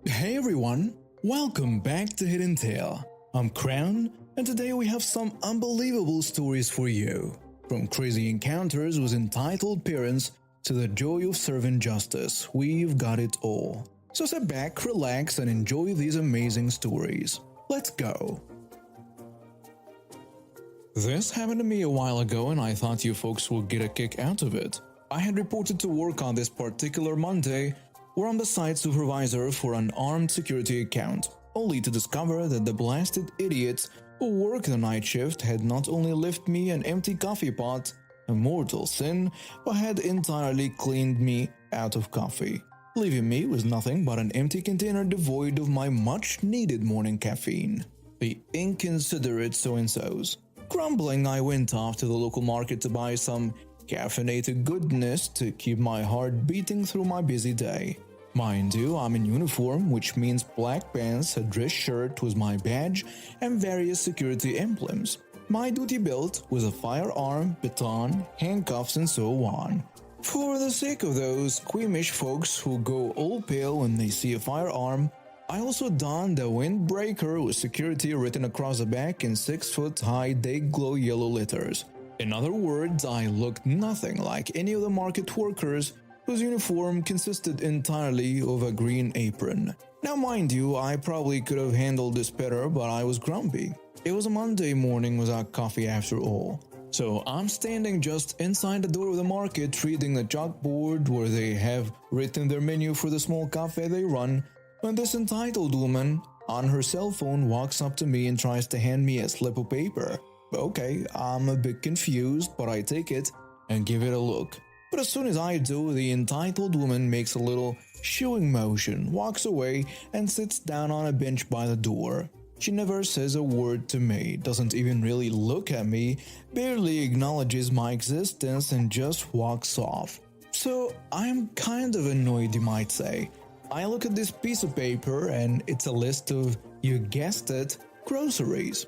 Hey everyone, welcome back to Hidden Tale. I'm Krown, and today we have some unbelievable stories for you. From crazy encounters with entitled parents to the joy of serving justice, we've got it all. So sit back, relax, and enjoy these amazing stories. Let's go. This happened to me a while ago and I thought you folks would get a kick out of it. I had reported to work on this particular Monday where I'm the site supervisor for an armed security account, only to discover that the blasted idiots who work the night shift had not only left me an empty coffee pot, a mortal sin, but had entirely cleaned me out of coffee, leaving me with nothing but an empty container devoid of my much-needed morning caffeine. The inconsiderate so-and-sos. Grumbling, I went off to the local market to buy some caffeinated goodness to keep my heart beating through my busy day. Mind you, I'm in uniform, which means black pants, a dress shirt with my badge, and various security emblems. My duty belt with a firearm, baton, handcuffs, and so on. For the sake of those squeamish folks who go all pale when they see a firearm, I also donned a windbreaker with security written across the back in 6-foot-high day-glow yellow letters. In other words, I looked nothing like any of the market workers whose uniform consisted entirely of a green apron. Now mind you, I probably could have handled this better, but I was grumpy. It was a Monday morning without coffee after all. So I'm standing just inside the door of the market reading the chalkboard where they have written their menu for the small cafe they run, when this entitled woman on her cell phone walks up to me and tries to hand me a slip of paper. Okay, I'm a bit confused, but I take it and give it a look. But as soon as I do, the entitled woman makes a little shooing motion, walks away, and sits down on a bench by the door. She never says a word to me, doesn't even really look at me, barely acknowledges my existence, and just walks off. So I'm kind of annoyed, you might say. I look at this piece of paper and it's a list of, you guessed it, groceries.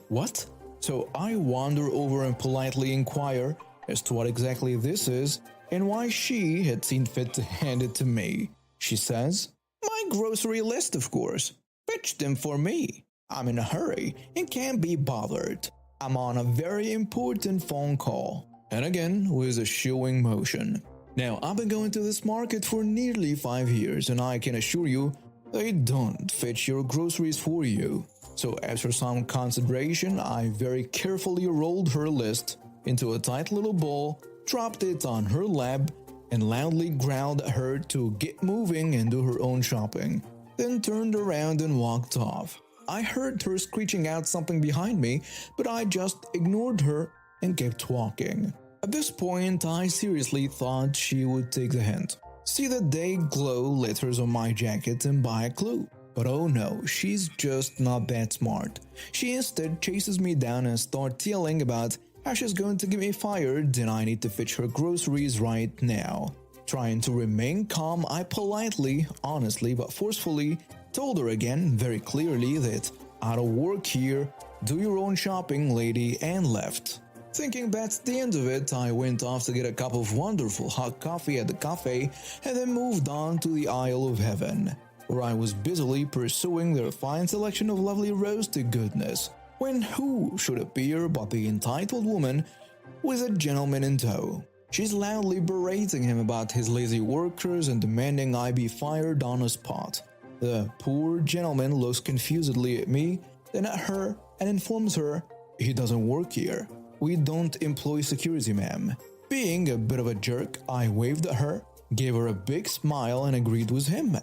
What? So I wander over and politely inquire as to what exactly this is and why she had seen fit to hand it to me. She says, "My grocery list, of course. Fetch them for me. I'm in a hurry and can't be bothered. I'm on a very important phone call." And again with a shooing motion. Now, I've been going to this market for nearly 5 years and I can assure you, they don't fetch your groceries for you. So after some consideration, I very carefully rolled her list into a tight little ball, dropped it on her lap, and loudly growled at her to get moving and do her own shopping, then turned around and walked off. I heard her screeching out something behind me, but I just ignored her and kept walking. At this point, I seriously thought she would take the hint, see the day glow letters on my jacket and buy a clue. But oh no, she's just not that smart. She instead chases me down and starts yelling about how she's going to get me fired and I need to fetch her groceries right now. Trying to remain calm, I politely, honestly but forcefully told her again very clearly that out of work here, do your own shopping, lady, and left. Thinking that's the end of it, I went off to get a cup of wonderful hot coffee at the cafe and then moved on to the Isle of Heaven, where I was busily pursuing their fine selection of lovely roasted goodness, when who should appear but the entitled woman with a gentleman in tow. She's loudly berating him about his lazy workers and demanding I be fired on the spot. The poor gentleman looks confusedly at me, then at her, and informs her, "He doesn't work here. We don't employ security, ma'am." Being a bit of a jerk, I waved at her, gave her a big smile, and agreed with him.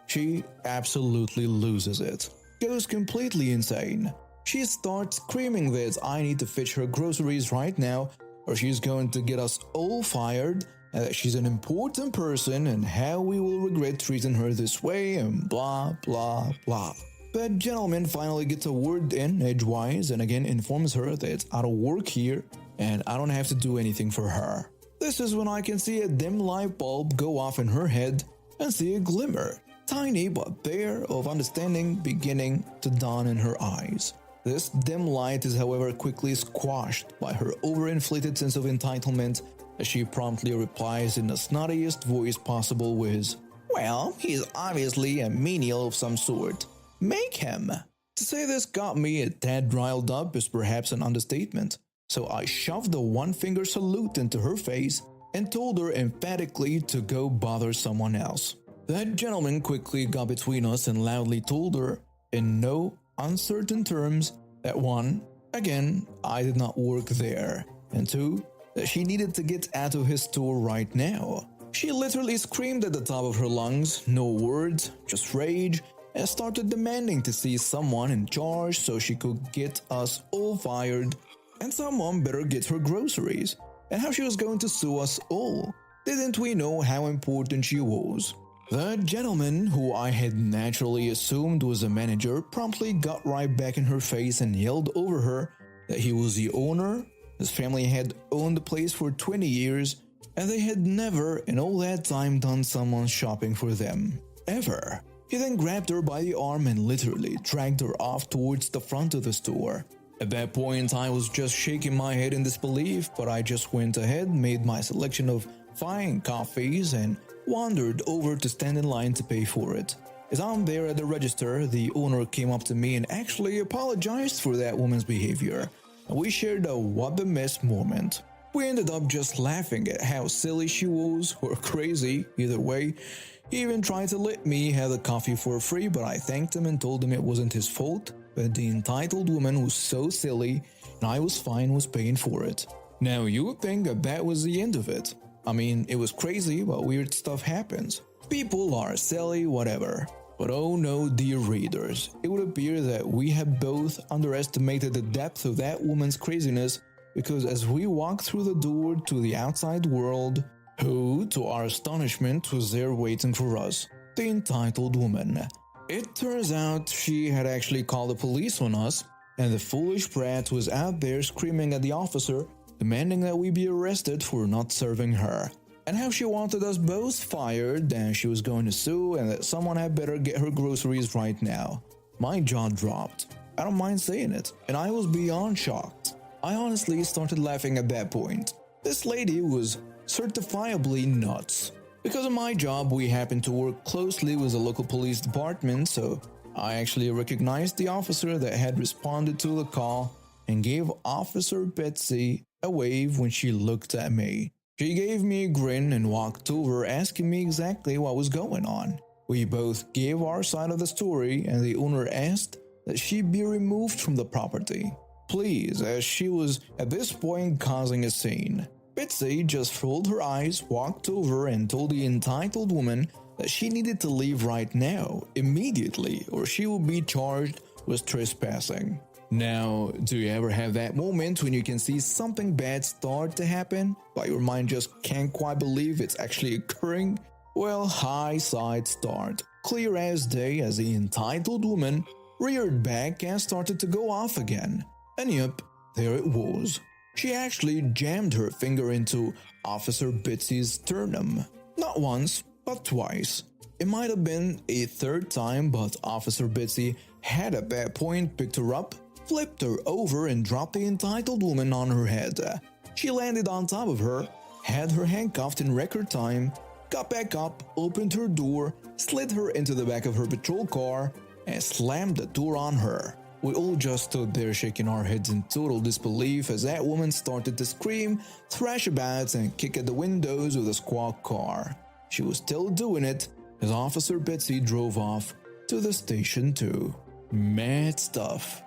She absolutely loses it, goes completely insane. She starts screaming that I need to fetch her groceries right now or she's going to get us all fired, and that she's an important person and how we will regret treating her this way and blah blah blah. The gentleman finally gets a word in edgewise and again informs her that it's out of work here and I don't have to do anything for her. This is when I can see a dim light bulb go off in her head and see a glimmer, tiny but there, of understanding beginning to dawn in her eyes. This dim light is however quickly squashed by her overinflated sense of entitlement as she promptly replies in the snottiest voice possible with, Well, he's obviously a menial of some sort. Make him. To say this got me a tad riled up is perhaps an understatement. So I shoved a one-finger salute into her face and told her emphatically to go bother someone else. That gentleman quickly got between us and loudly told her, in no uncertain terms, that 1, again, I did not work there, and 2, that she needed to get out of his store right now. She literally screamed at the top of her lungs, no words, just rage, and started demanding to see someone in charge so she could get us all fired, and someone better get her groceries, and how she was going to sue us all. Didn't we know how important she was? The gentleman, who I had naturally assumed was a manager, promptly got right back in her face and yelled over her that he was the owner, his family had owned the place for 20 years, and they had never in all that time done someone's shopping for them. Ever. He then grabbed her by the arm and literally dragged her off towards the front of the store. At that point, I was just shaking my head in disbelief, but I just went ahead, made my selection of fine coffees, and wandered over to stand in line to pay for it. As I'm there at the register, the owner came up to me and actually apologized for that woman's behavior, and we shared a what the mess moment. We ended up just laughing at how silly she was, or crazy, either way. He even tried to let me have the coffee for free, but I thanked him and told him it wasn't his fault, but the entitled woman was so silly, and I was fine with paying for it. Now you would think that was the end of it. I mean, it was crazy, but weird stuff happens. People are silly, whatever. But oh no, dear readers, it would appear that we have both underestimated the depth of that woman's craziness, because as we walked through the door to the outside world, who, to our astonishment, was there waiting for us? The entitled woman. It turns out she had actually called the police on us, and the foolish brat was out there screaming at the officer, demanding that we be arrested for not serving her, and how she wanted us both fired, and she was going to sue, and that someone had better get her groceries right now. My jaw dropped. I don't mind saying it, and I was beyond shocked. I honestly started laughing at that point. This lady was certifiably nuts. Because of my job, we happened to work closely with the local police department, so I actually recognized the officer that had responded to the call and gave Officer Betsy a wave when she looked at me. She gave me a grin and walked over, asking me exactly what was going on. We both gave our side of the story, and the owner asked that she be removed from the property, please, as she was at this point causing a scene. Betsy just rolled her eyes, walked over, and told the entitled woman that she needed to leave right now, immediately, or she will be charged with trespassing. Now, do you ever have that moment when you can see something bad start to happen, but your mind just can't quite believe it's actually occurring? Well, I saw it start, clear as day, as the entitled woman reared back and started to go off again. And yep, there it was. She actually jammed her finger into Officer Betsy's sternum. Not once, but twice. It might have been a third time, but Officer Betsy had at that point picked her up, flipped her over, and dropped the entitled woman on her head. She landed on top of her, had her handcuffed in record time, got back up, opened her door, slid her into the back of her patrol car, and slammed the door on her. We all just stood there shaking our heads in total disbelief as that woman started to scream, thrash about, and kick at the windows of the squad car. She was still doing it as Officer Betsy drove off to the station too. Mad stuff.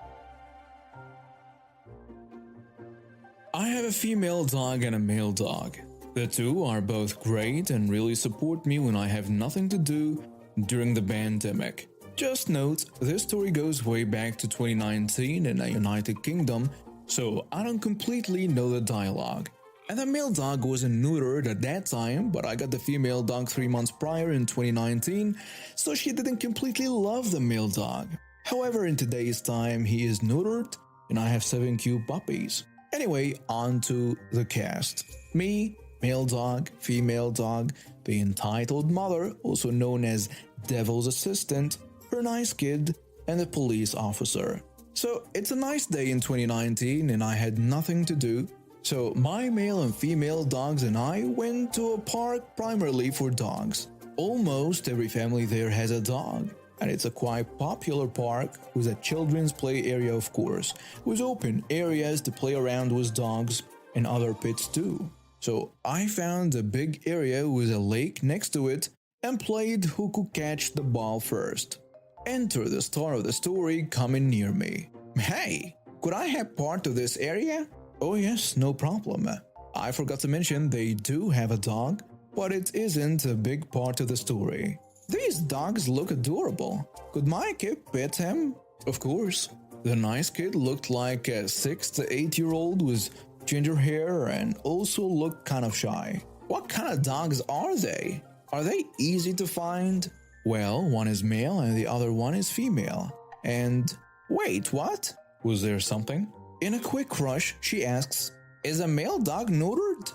I have a female dog and a male dog. The two are both great and really support me when I have nothing to do during the pandemic. Just note, this story goes way back to 2019 in the United Kingdom, so I don't completely know the dialogue. And the male dog wasn't neutered at that time, but I got the female dog 3 months prior in 2019, so she didn't completely love the male dog. However, in today's time, he is neutered, and I have 7 cute puppies. Anyway, on to the cast. Me, male dog, female dog, the entitled mother, also known as Devil's Assistant, her nice kid, and the police officer. So it's a nice day in 2019 and I had nothing to do, so my male and female dogs and I went to a park primarily for dogs. Almost every family there has a dog, and it's a quite popular park with a children's play area, of course, with open areas to play around with dogs and other pets too. So I found a big area with a lake next to it and played who could catch the ball first. Enter the star of the story coming near me. Hey, could I have part of this area? Oh yes, no problem. I forgot to mention they do have a dog, but it isn't a big part of the story. These dogs look adorable. Could my kid pet him? Of course. The nice kid looked like a 6 to 8 year old with ginger hair and also looked kind of shy. What kind of dogs are they? Are they easy to find? Well, one is male and the other one is female. And wait, what? Was there something? In a quick rush, she asks, is a male dog neutered?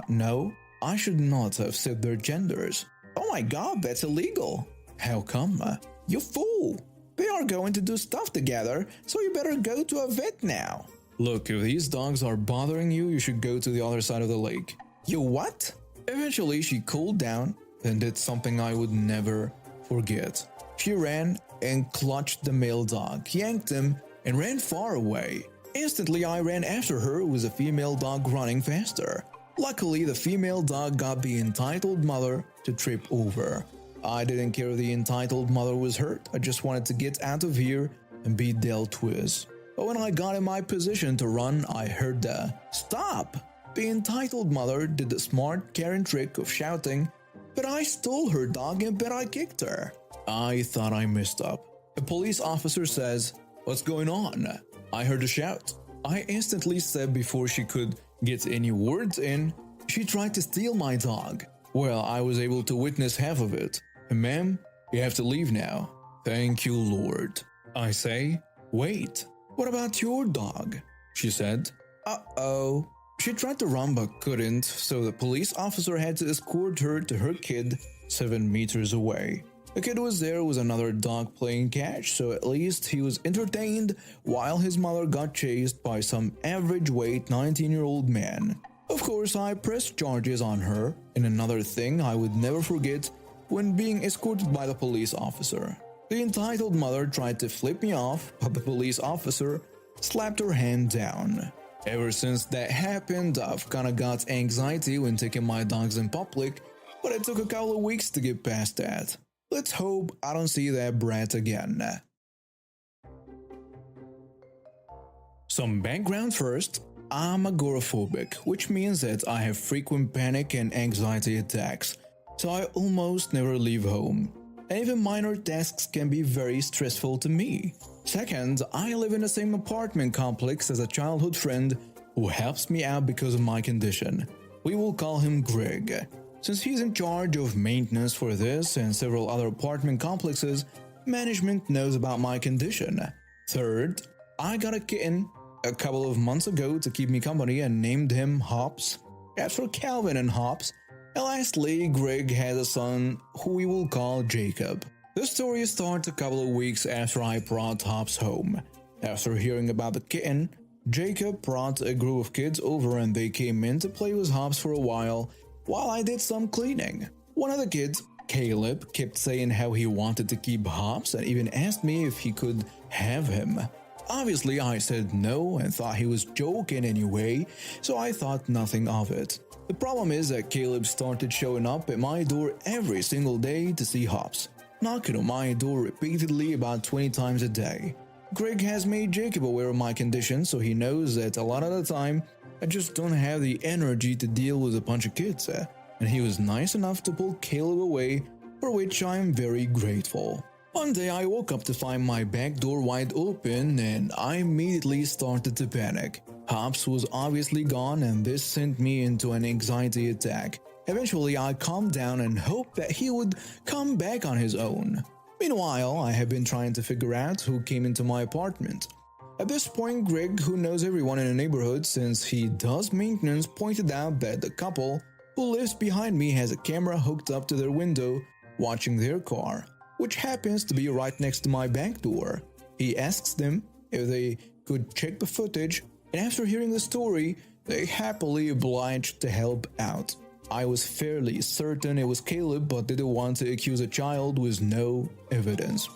No. I should not have said their genders. Oh my god, that's illegal. How come? You fool. They are going to do stuff together, so you better go to a vet now. Look, if these dogs are bothering you, you should go to the other side of the lake. You what? Eventually, she cooled down and did something I would never forget. She ran and clutched the male dog, yanked him, and ran far away. Instantly, I ran after her with a female dog running faster. Luckily, the female dog got the entitled mother to trip over. I didn't care if the entitled mother was hurt. I just wanted to get out of here and be dealt with. But when I got in my position to run, I heard the stop! The entitled mother did the smart Karen trick of shouting, but I stole her dog and bet I kicked her. I thought I messed up. A police officer says, what's going on? I heard a shout. I instantly said before she could get any words in, she tried to steal my dog. Well, I was able to witness half of it. And ma'am, you have to leave now. Thank you, Lord. I say, wait. What about your dog? She said. Uh-oh. She tried to run but couldn't, so the police officer had to escort her to her kid 7 meters away. The kid was there with another dog playing catch, so at least he was entertained while his mother got chased by some average-weight 19-year-old man. Of course, I pressed charges on her, and another thing I would never forget when being escorted by the police officer. The entitled mother tried to flip me off, but the police officer slapped her hand down. Ever since that happened, I've kinda got anxiety when taking my dogs in public, but it took a couple of weeks to get past that. Let's hope I don't see that brat again. Some background first. I'm agoraphobic, which means that I have frequent panic and anxiety attacks, so I almost never leave home. And even minor tasks can be very stressful to me. Second, I live in the same apartment complex as a childhood friend who helps me out because of my condition. We will call him Greg. Since he's in charge of maintenance for this and several other apartment complexes, management knows about my condition. Third, I got a kitten a couple of months ago to keep me company and named him Hops, after Calvin and Hops. And lastly, Greg has a son who we will call Jacob. The story starts a couple of weeks after I brought Hops home. After hearing about the kitten, Jacob brought a group of kids over and they came in to play with Hops for a while I did some cleaning. One of the kids, Caleb, kept saying how he wanted to keep Hops and even asked me if he could have him. Obviously, I said no and thought he was joking anyway, so I thought nothing of it. The problem is that Caleb started showing up at my door every single day to see Hops, knocking on my door repeatedly about 20 times a day. Greg has made Jacob aware of my condition, so he knows that a lot of the time I just don't have the energy to deal with a bunch of kids, and he was nice enough to pull Caleb away, for which I am very grateful. One day I woke up to find my back door wide open and I immediately started to panic. Hops was obviously gone and this sent me into an anxiety attack. Eventually I calmed down and hoped that he would come back on his own. Meanwhile, I have been trying to figure out who came into my apartment. At this point, Greg, who knows everyone in the neighborhood since he does maintenance, pointed out that the couple who lives behind me has a camera hooked up to their window watching their car, which happens to be right next to my back door. He asks them if they could check the footage, and after hearing the story, they happily obliged to help out. I was fairly certain it was Caleb, but didn't want to accuse a child with no evidence.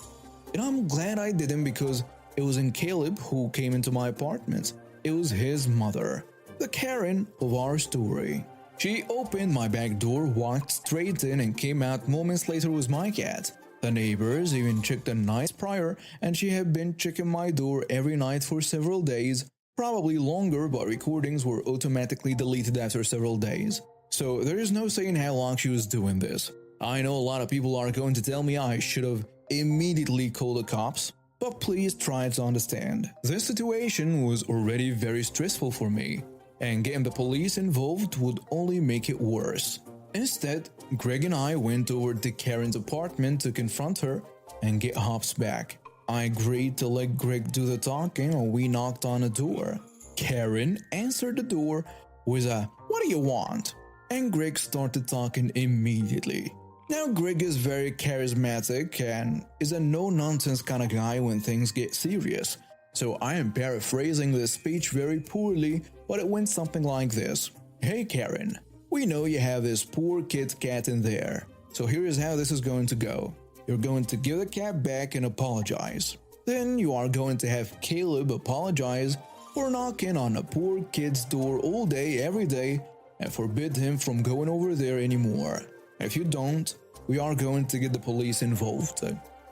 And I'm glad I didn't, because it wasn't Caleb who came into my apartment. It was his mother, the Karen of our story. She opened my back door, walked straight in, and came out moments later with my cat. The neighbors even checked the night prior, and she had been checking my door every night for several days, probably longer, but recordings were automatically deleted after several days. So there is no saying how long she was doing this. I know a lot of people are going to tell me I should have immediately called the cops, but please try to understand. This situation was already very stressful for me, and getting the police involved would only make it worse. Instead, Greg and I went over to Karen's apartment to confront her and get Hops back. I agreed to let Greg do the talking, and we knocked on the door. Karen answered the door with a "What do you want?" and Greg started talking immediately. Now, Greg is very charismatic and is a no-nonsense kind of guy when things get serious. So I am paraphrasing this speech very poorly, but it went something like this. "Hey Karen, we know you have this poor kid cat in there. So here is how this is going to go. You're going to give the cat back and apologize. Then you are going to have Caleb apologize for knocking on a poor kid's door all day every day and forbid him from going over there anymore. If you don't, we are going to get the police involved.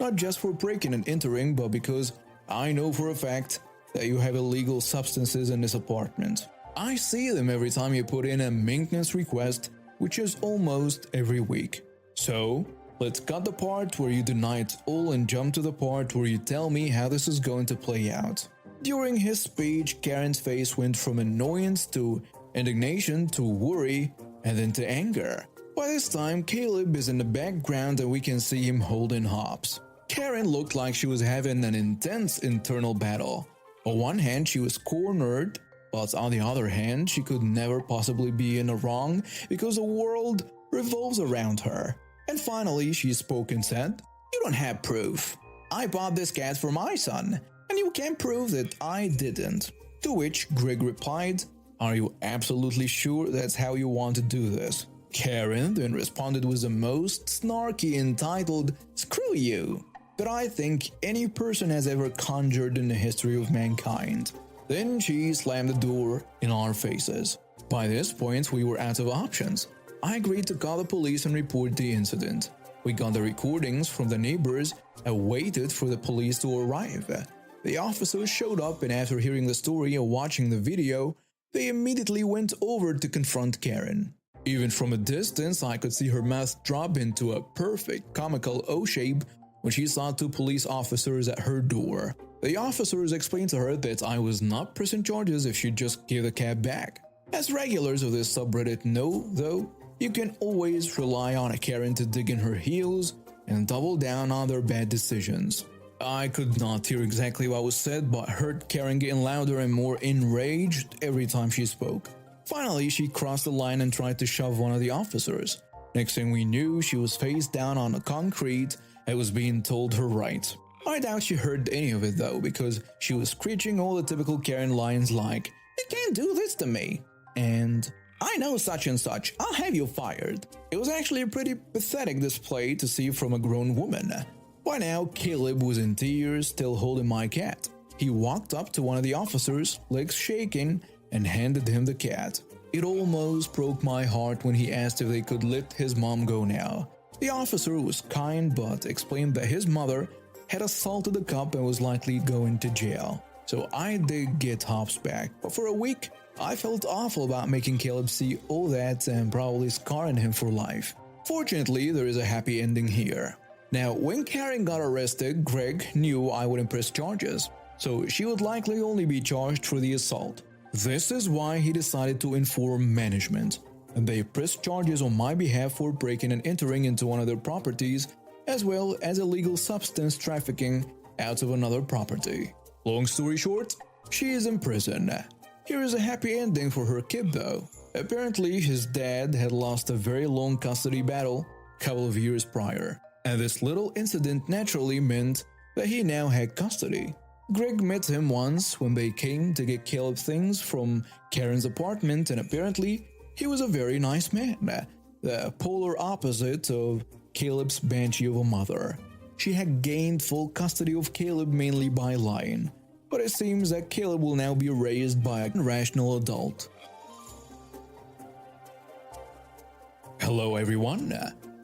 Not just for breaking and entering, but because I know for a fact that you have illegal substances in this apartment. I see them every time you put in a maintenance request, which is almost every week. So, let's cut the part where you deny it all and jump to the part where you tell me how this is going to play out." During his speech, Karen's face went from annoyance to indignation to worry and then to anger. By this time, Caleb is in the background and we can see him holding Hops. Karen looked like she was having an intense internal battle. On one hand, she was cornered, but on the other hand, she could never possibly be in the wrong because the world revolves around her. And finally, she spoke and said, "You don't have proof. I bought this cat for my son, and you can't prove that I didn't." To which Greg replied, "Are you absolutely sure that's how you want to do this?" Karen then responded with the most snarky, entitled "Screw you," that I think any person has ever conjured in the history of mankind. Then she slammed the door in our faces. By this point, we were out of options. I agreed to call the police and report the incident. We got the recordings from the neighbors and waited for the police to arrive. The officers showed up, and after hearing the story and watching the video, they immediately went over to confront Karen. Even from a distance, I could see her mouth drop into a perfect comical O shape when she saw two police officers at her door. The officers explained to her that I was not pressing charges if she just gave the cat back. As regulars of this subreddit know, though, you can always rely on a Karen to dig in her heels and double down on their bad decisions. I could not hear exactly what was said, but heard Karen getting louder and more enraged every time she spoke. Finally, she crossed the line and tried to shove one of the officers. Next thing we knew, she was face down on the concrete and was being told her right. I doubt she heard any of it though, because she was screeching all the typical Karen lines like, "You can't do this to me," and "I know such and such, I'll have you fired." It was actually a pretty pathetic display to see from a grown woman. By now, Caleb was in tears, still holding my cat. He walked up to one of the officers, legs shaking, and handed him the cat. It almost broke my heart when he asked if they could let his mom go now. The officer was kind, but explained that his mother had assaulted the cop and was likely going to jail. So I did get Hops back, but for a week, I felt awful about making Caleb see all that and probably scarring him for life. Fortunately, there is a happy ending here. Now, when Karen got arrested, Greg knew I wouldn't press charges, so she would likely only be charged for the assault. This is why he decided to inform management, and they pressed charges on my behalf for breaking and entering into one of their properties, as well as illegal substance trafficking out of another property. Long story short, she is in prison. Here is a happy ending for her kid though. Apparently, his dad had lost a very long custody battle a couple of years prior, and this little incident naturally meant that he now had custody. Greg met him once when they came to get Caleb things from Karen's apartment, and apparently He was a very nice man, the polar opposite of Caleb's banshee of a mother. She had gained full custody of Caleb mainly by lying, but it seems that Caleb will now be raised by a rational adult. Hello everyone.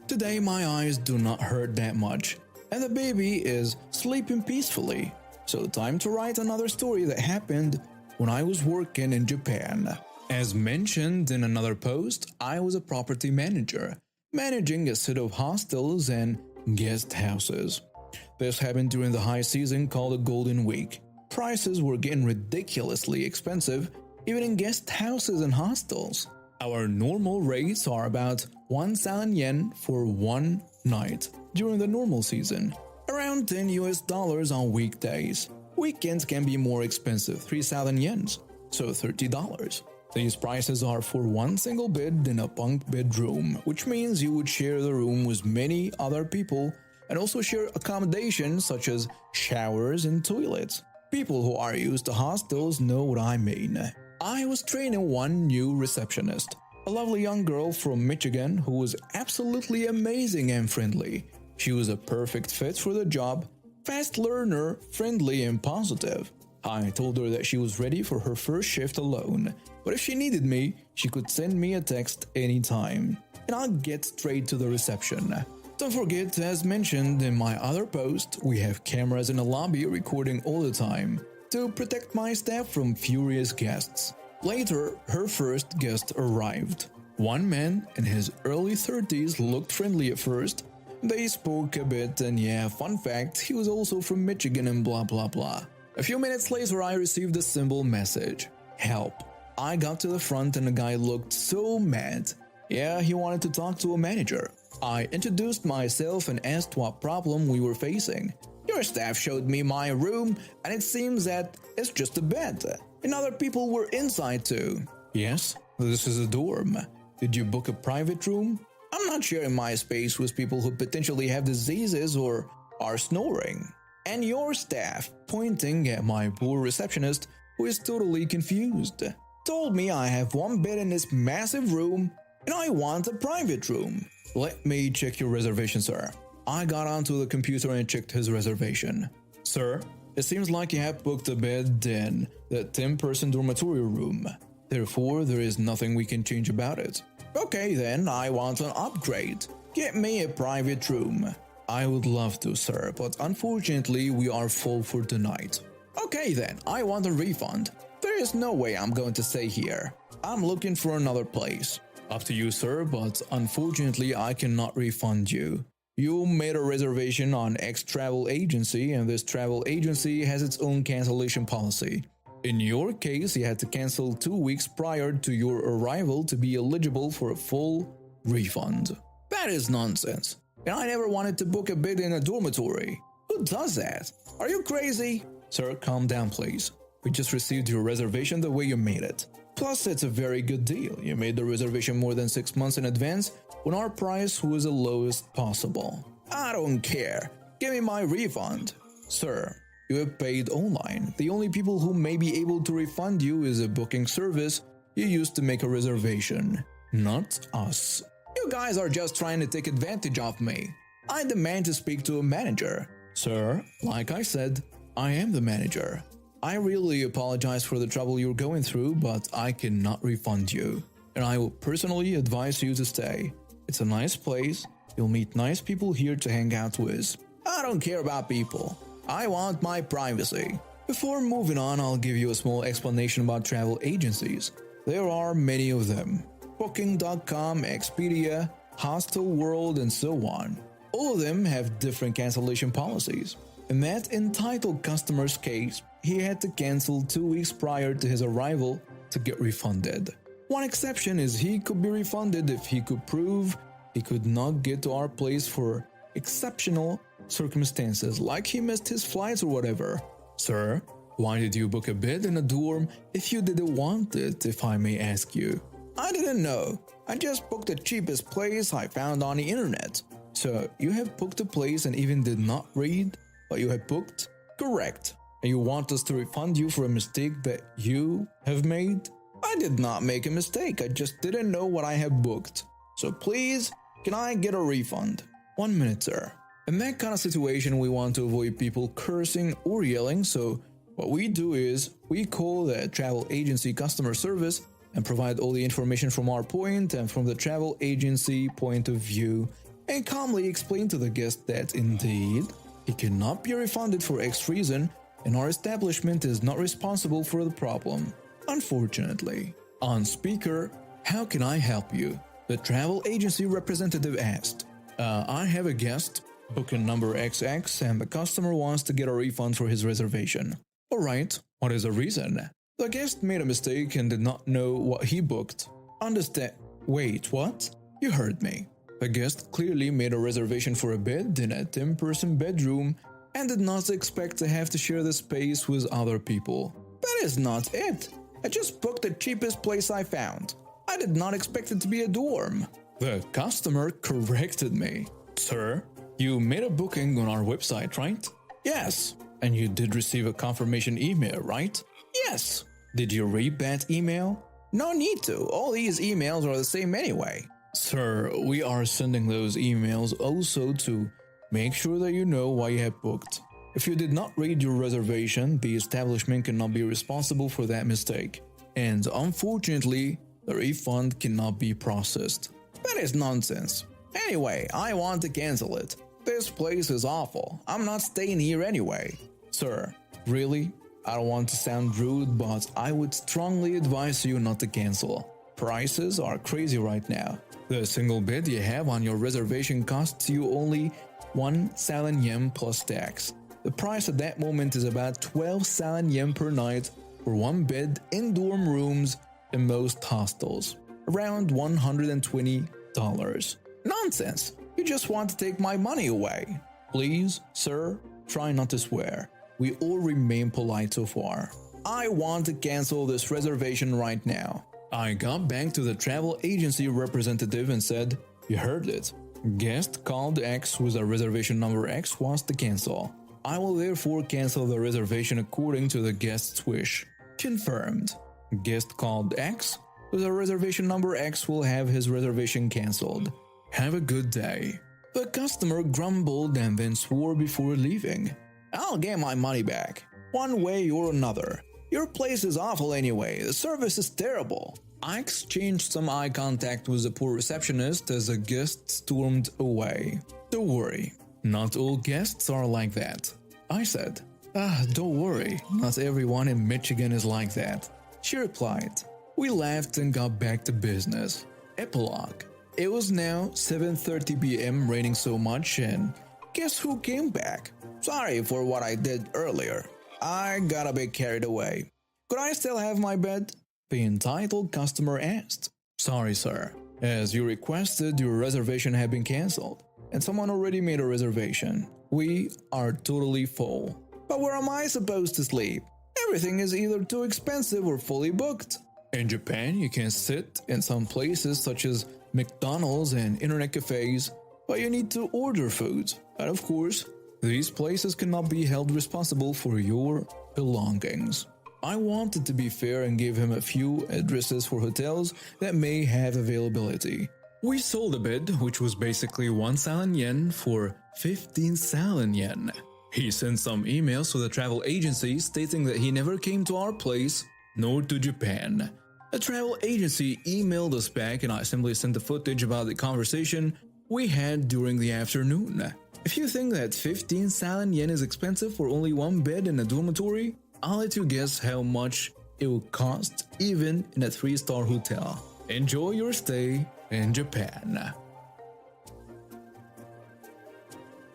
Today my eyes do not hurt that much, and the baby is sleeping peacefully. So time to write another story that happened when I was working in Japan. As mentioned in another post, I was a property manager, managing a set of hostels and guest houses. This happened during the high season called the Golden Week. Prices were getting ridiculously expensive, even in guest houses and hostels. Our normal rates are about 1,000 yen for one night during the normal season, around $10 on weekdays. Weekends can be more expensive, 3,000 yens, so $30. These prices are for one single bed in a bunk bedroom, which means you would share the room with many other people and also share accommodations such as showers and toilets. People who are used to hostels know what I mean. I was training one new receptionist, a lovely young girl from Michigan who was absolutely amazing and friendly. She was a perfect fit for the job, fast learner, friendly and positive. I told her that she was ready for her first shift alone, but if she needed me, she could send me a text anytime, and I'll get straight to the reception. Don't forget, as mentioned in my other post, we have cameras in the lobby recording all the time to protect my staff from furious guests. Later, her first guest arrived. One man in his early 30s looked friendly at first. They spoke a bit, and yeah, fun fact, he was also from Michigan and blah blah blah. A few minutes later, I received a simple message: help. I got to the front and the guy looked so mad. Yeah, he wanted to talk to a manager. I introduced myself and asked what problem we were facing. Your staff showed me my room, and it seems that it's just a bed, and other people were inside too. Yes, this is a dorm. Did you book a private room? I'm not sharing my space with people who potentially have diseases or are snoring. And your staff, pointing at my poor receptionist, who is totally confused, told me I have one bed in this massive room and I want a private room. Let me check your reservation, sir. I got onto the computer and checked his reservation. Sir, it seems like you have booked a bed in the 10-person dormitory room. Therefore, there is nothing we can change about it. Okay then, I want an upgrade. Get me a private room. I would love to, sir, but unfortunately we are full for tonight. Okay then, I want a refund. There is no way I'm going to stay here. I'm looking for another place. Up to you, sir, but unfortunately I cannot refund you. You made a reservation on X travel agency, and this travel agency has its own cancellation policy. In your case, you had to cancel 2 weeks prior to your arrival to be eligible for a full refund. That is nonsense. And I never wanted to book a bed in a dormitory. Who does that? Are you crazy? Sir, calm down please. We just received your reservation the way you made it. Plus, it's a very good deal. You made the reservation more than 6 months in advance when our price was the lowest possible. I don't care. Give me my refund. Sir, you have paid online. The only people who may be able to refund you is a booking service you used to make a reservation, not us. You guys are just trying to take advantage of me. I demand to speak to a manager. Sir, like I said, I am the manager. I really apologize for the trouble you're going through, but I cannot refund you. And I will personally advise you to stay. It's a nice place. You'll meet nice people here to hang out with. I don't care about people. I want my privacy. Before moving on, I'll give you a small explanation about travel agencies. There are many of them. Booking.com, Expedia, Hostel World, and so on. All of them have different cancellation policies. In that entitled customer's case, he had to cancel 2 weeks prior to his arrival to get refunded. One exception is he could be refunded if he could prove he could not get to our place for exceptional circumstances, like he missed his flights or whatever. Sir, why did you book a bed in a dorm if you didn't want it, if I may ask you? I didn't know. I just booked the cheapest place I found on the internet. So, you have booked a place and even did not read what you had booked? Correct. And you want us to refund you for a mistake that you have made? I did not make a mistake, I just didn't know what I had booked. So please, can I get a refund? 1 minute, sir. In that kind of situation, we want to avoid people cursing or yelling, so what we do is we call the travel agency customer service and provide all the information from our point and from the travel agency point of view, and calmly explain to the guest that indeed he cannot be refunded for X reason and our establishment is not responsible for the problem. Unfortunately. On speaker, how can I help you? The travel agency representative asked. I have a guest, booking number XX, and the customer wants to get a refund for his reservation. Alright, what is the reason? The guest made a mistake and did not know what he booked. Understand? Wait, what? You heard me. The guest clearly made a reservation for a bed in a 10-person bedroom and did not expect to have to share the space with other people. That is not it. I just booked the cheapest place I found. I did not expect it to be a dorm. The customer corrected me. Sir, you made a booking on our website, right? Yes. And you did receive a confirmation email, right? Yes. Did you read that email? No need to. All these emails are the same anyway. Sir, we are sending those emails also to make sure that you know why you have booked. If you did not read your reservation, the establishment cannot be responsible for that mistake. And unfortunately, the refund cannot be processed. That is nonsense. Anyway, I want to cancel it. This place is awful. I'm not staying here anyway. Sir, really? I don't want to sound rude, but I would strongly advise you not to cancel. Prices are crazy right now. The single bed you have on your reservation costs you only 1 Salon Yen plus tax. The price at that moment is about 12 Salon Yen per night for one bed in dorm rooms in most hostels. Around $120. Nonsense! You just want to take my money away. Please, sir, try not to swear. We all remain polite so far. I want to cancel this reservation right now. I got back to the travel agency representative and said, you heard it. Guest called X with a reservation number X wants to cancel. I will therefore cancel the reservation according to the guest's wish. Confirmed. Guest called X with a reservation number X will have his reservation cancelled. Have a good day. The customer grumbled and then swore before leaving. I'll get my money back, one way or another. Your place is awful anyway, the service is terrible. I exchanged some eye contact with the poor receptionist as the guest stormed away. Don't worry, not all guests are like that. I said, don't worry, not everyone in Michigan is like that. She replied. We laughed and got back to business. Epilogue. It was now 7:30 p.m. raining so much and guess who came back? Sorry for what I did earlier. I got a bit carried away. Could I still have my bed? The entitled customer asked. Sorry, sir. As you requested, your reservation had been cancelled, and someone already made a reservation. We are totally full. But where am I supposed to sleep? Everything is either too expensive or fully booked. In Japan, you can sit in some places such as McDonald's and internet cafes, but you need to order food. And of course, these places cannot be held responsible for your belongings. I wanted to be fair and gave him a few addresses for hotels that may have availability. We sold a bed, which was basically 1 Salon Yen for 15 Salon Yen. He sent some emails to the travel agency stating that he never came to our place, nor to Japan. The travel agency emailed us back and I simply sent the footage about the conversation we had during the afternoon. If you think that 15 Salon Yen is expensive for only one bed in a dormitory, I'll let you guess how much it will cost even in a 3-star hotel. Enjoy your stay in Japan.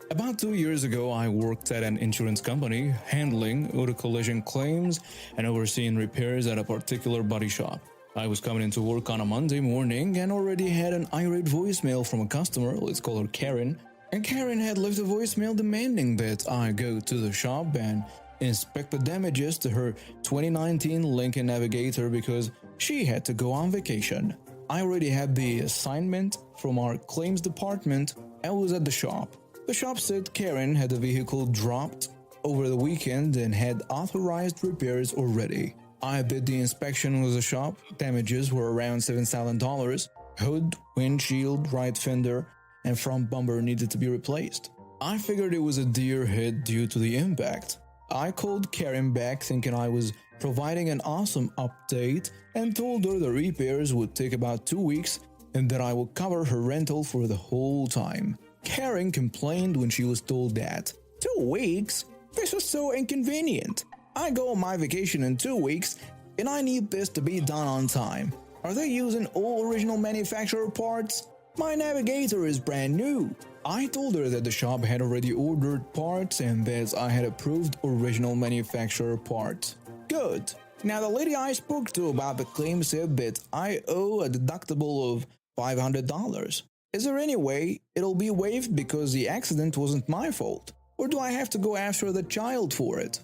About 2 years ago, I worked at an insurance company handling auto collision claims and overseeing repairs at a particular body shop. I was coming into work on a Monday morning and already had an irate voicemail from a customer, let's call her Karen. And Karen had left a voicemail demanding that I go to the shop and inspect the damages to her 2019 Lincoln Navigator because she had to go on vacation. I already had the assignment from our claims department and was at the shop. The shop said Karen had the vehicle dropped over the weekend and had authorized repairs already. I did the inspection with the shop. Damages were around $7,000. Hood, windshield, right fender, and front bumper needed to be replaced. I figured it was a deer hit due to the impact. I called Karen back thinking I was providing an awesome update and told her the repairs would take about 2 weeks and that I would cover her rental for the whole time. Karen complained when she was told that. 2 weeks? This was so inconvenient. I go on my vacation in 2 weeks and I need this to be done on time. Are they using all original manufacturer parts? My navigator is brand new. I told her that the shop had already ordered parts and that I had approved original manufacturer parts. Good. Now the lady I spoke to about the claim said that I owe a deductible of $500. Is there any way it'll be waived because the accident wasn't my fault? Or do I have to go after the child for it?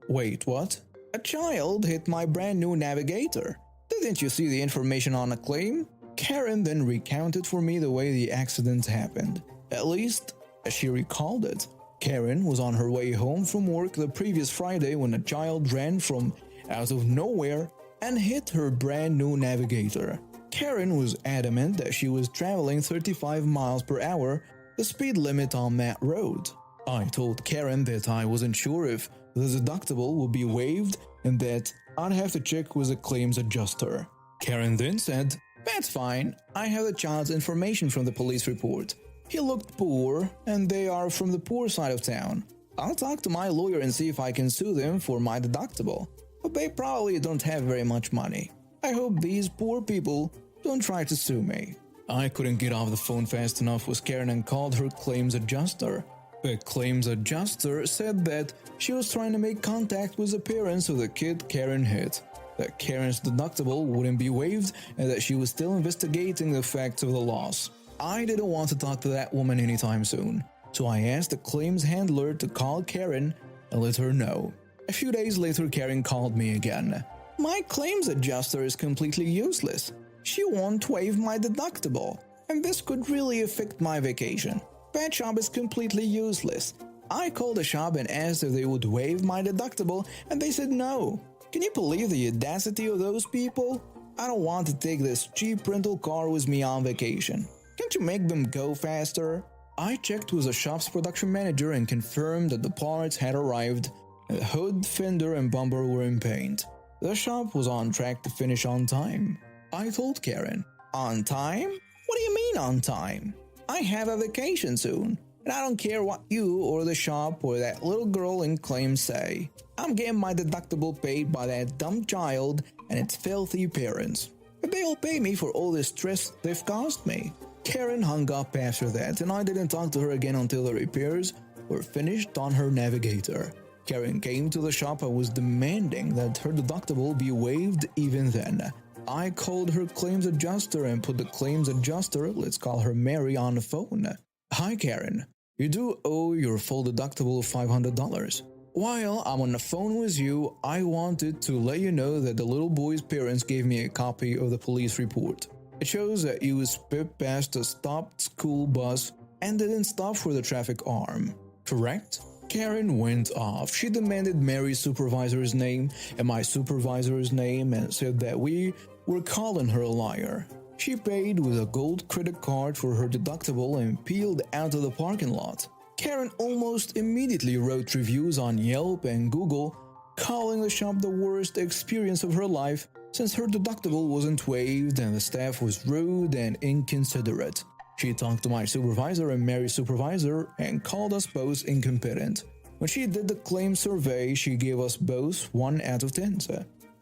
Wait, what? A child hit my brand new navigator. Didn't you see the information on the claim? Karen then recounted for me the way the accident happened. At least, as she recalled it. Karen was on her way home from work the previous Friday when a child ran from out of nowhere and hit her brand new navigator. Karen was adamant that she was traveling 35 miles per hour, the speed limit on that road. I told Karen that I wasn't sure if the deductible would be waived and that I'd have to check with a claims adjuster. Karen then said, "That's fine, I have the child's information from the police report. He looked poor, and they are from the poor side of town. I'll talk to my lawyer and see if I can sue them for my deductible, but they probably don't have very much money. I hope these poor people don't try to sue me." I couldn't get off the phone fast enough with Karen and called her claims adjuster. The claims adjuster said that she was trying to make contact with the parents of the kid Karen hit, that Karen's deductible wouldn't be waived, and that she was still investigating the facts of the loss. I didn't want to talk to that woman anytime soon, so I asked the claims handler to call Karen and let her know. A few days later, Karen called me again. "My claims adjuster is completely useless. She won't waive my deductible, and this could really affect my vacation. That shop is completely useless. I called the shop and asked if they would waive my deductible, and they said no. Can you believe the audacity of those people? I don't want to take this cheap rental car with me on vacation. Can't you make them go faster?" I checked with the shop's production manager and confirmed that the parts had arrived. The hood, fender, and bumper were in paint. The shop was on track to finish on time. I told Karen, "On time? What do you mean on time? I have a vacation soon, and I don't care what you or the shop or that little girl in claims say. I'm getting my deductible paid by that dumb child and its filthy parents. But they'll pay me for all the stress they've caused me." Karen hung up after that, and I didn't talk to her again until the repairs were finished on her navigator. Karen came to the shop and was demanding that her deductible be waived even then. I called her claims adjuster and put the claims adjuster, let's call her Mary, on the phone. "Hi Karen, you do owe your full deductible of $500. While I'm on the phone with you, I wanted to let you know that the little boy's parents gave me a copy of the police report. It shows that you sped past a stopped school bus and didn't stop for the traffic arm, correct?" Karen went off. She demanded Mary's supervisor's name and my supervisor's name and said that we were calling her a liar. She paid with a gold credit card for her deductible and peeled out of the parking lot. Karen almost immediately wrote reviews on Yelp and Google, calling the shop the worst experience of her life since her deductible wasn't waived and the staff was rude and inconsiderate. She talked to my supervisor and Mary's supervisor and called us both incompetent. When she did the claim survey, she gave us both 1 out of 10.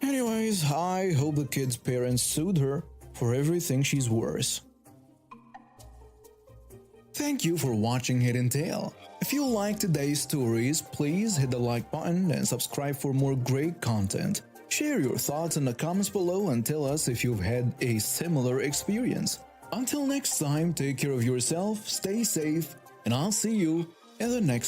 Anyways, I hope the kid's parents sued her for everything she's worth. Thank you for watching Hidden Tale. If you like today's stories, please hit the like button and subscribe for more great content. Share your thoughts in the comments below and tell us if you've had a similar experience. Until next time, take care of yourself, stay safe, and I'll see you in the next